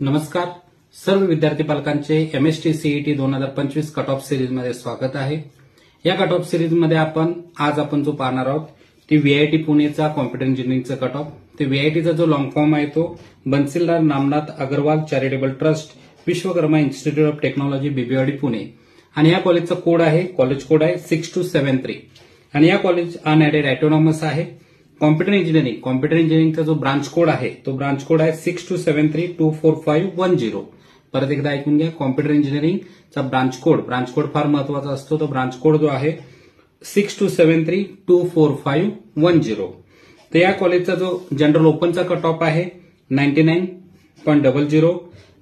नमस्कार. सर्व विद्यार्थी पालकांचे MST CET 2025 cut off series मध्ये स्वागत आहे. या कट ऑफ सिरीज मध्ये आज आपण जो पाहणार आहोत ती व्हीआयटी पुणेचा कॉम्प्युटर इंजिनिअरिंगचा कट ऑफ. ते व्हीआयटीचा जो लॉंग फॉर्म आहे तो Bansilal Namnath Agarwal Charitable Trust Vishwakarma Institute of Technology Bibwewadi Pune आणि या कॉलेजचा कोड आहे, कॉलेज कोड आहे 6273 आणि या कॉलेज अनएडेड ऑटोनॉमस आहे. कॉम्प्युटर इंजिनिअरिंगचा जो ब्रांच कोड आहे तो ब्रांच कोड आहे 6273245110. परत एकदा ऐकून घ्या. कॉम्प्युटर इंजिनिअरिंगचा ब्रांच कोड फार महत्वाचा असतो. तो ब्रांच कोड जो आहे 6273245110. तर या कॉलेजचा जो जनरल ओपनचा कट ऑफ आहे 99.00,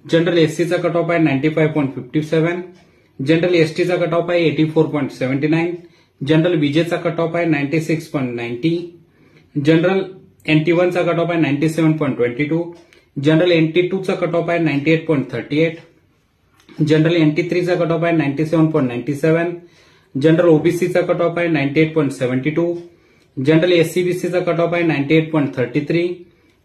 जनरल एससीचा कट ऑफ आहे 95.57, जनरल एसटीचा कट ऑफ आहे 84.79, जनरल बीजेचा कट ऑफ आहे 96.90, जनरल NT1 चा कट ऑफ आहे 97.22, जनरल NT2 चा कट ऑफ आहे 98.38, जनरल NT3 चा कट ऑफ आहे 97.97, जनरल ओबीसी चा कट ऑफ आहे 98.72, जनरल एससीबीसी चा कट ऑफ आहे 98.33,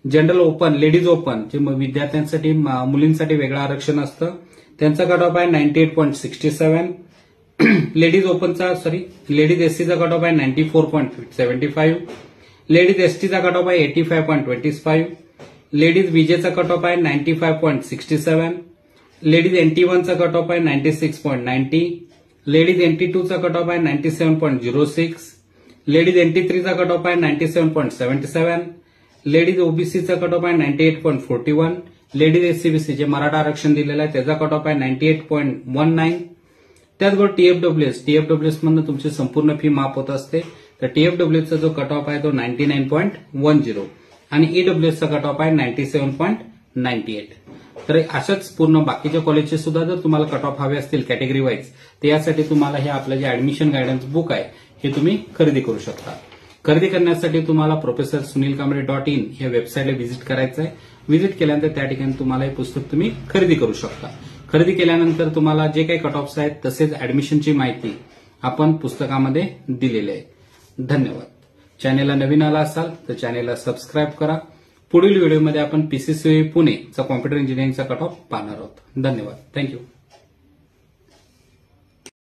जनरल ओपन लेडीज ओपन जे विद्यार्थ्यांसाठी मुलींसाठी वेगळं आरक्षण असतं त्यांचा कट ऑफ आहे 98.67, लेडीज एससीचा कट ऑफ आहे 94.75, लेडीज एसटीचा कट ऑफ आहे 85.25, लेडीज बीजेचा कट ऑफ आहे 95.67, लेडीज NT1 चा कट ऑफ आहे 96.90, लेडीज NT2 चा कट ऑफ आहे 97.06, लेडीज NT3 चा कट ऑफ आहे 97.77, लेडीज ओबीसी चा कट ऑफ आहे 98.41, लेडीज एससीबीसी जे मराठा आरक्षण दिलेलं आहे त्याचा कट ऑफ आहे 98.19. त्याचबरोबर टीएफडब्ल्यूएस मधून तुमची संपूर्ण फी माफ होत असते. तर टीएफडब्ल्यूएसचा जो कट ऑफ आहे तो 99.10 आणि ईडब्ल्यूएसचा कट ऑफ आहे 97.98. तर अशाच पूर्ण बाकीच्या कॉलेजचे सुद्धा जर तुम्हाला कट ऑफ हवे असतील कॅटेगरी वाईज तर यासाठी तुम्हाला हे आपलं जे ऍडमिशन गायडन्स बुक आहे हे तुम्ही खरेदी करू शकता. खरेदी करण्यासाठी तुम्हाला professorsunilkamble.in या वेबसाईटला व्हिजिट करायचं आहे. व्हिजिट केल्यानंतर त्या ठिकाणी तुम्हाला हे पुस्तक तुम्ही खरेदी करू शकता. खरेदी केल्यानंतर तुम्हाला जे काही कट ऑफ्स आहेत तसेच ऍडमिशनची माहिती आपण पुस्तकामध्ये दिलेली आहे. धन्यवाद. चॅनेलला नवीन आला असाल तर चॅनेलला सबस्क्राईब करा. पुढील व्हिडिओमध्ये आपण पीसीसी पुणेचा कॉम्प्युटर इंजिनिअरिंगचा कट ऑफ पाहणार आहोत. धन्यवाद. थँक्यू.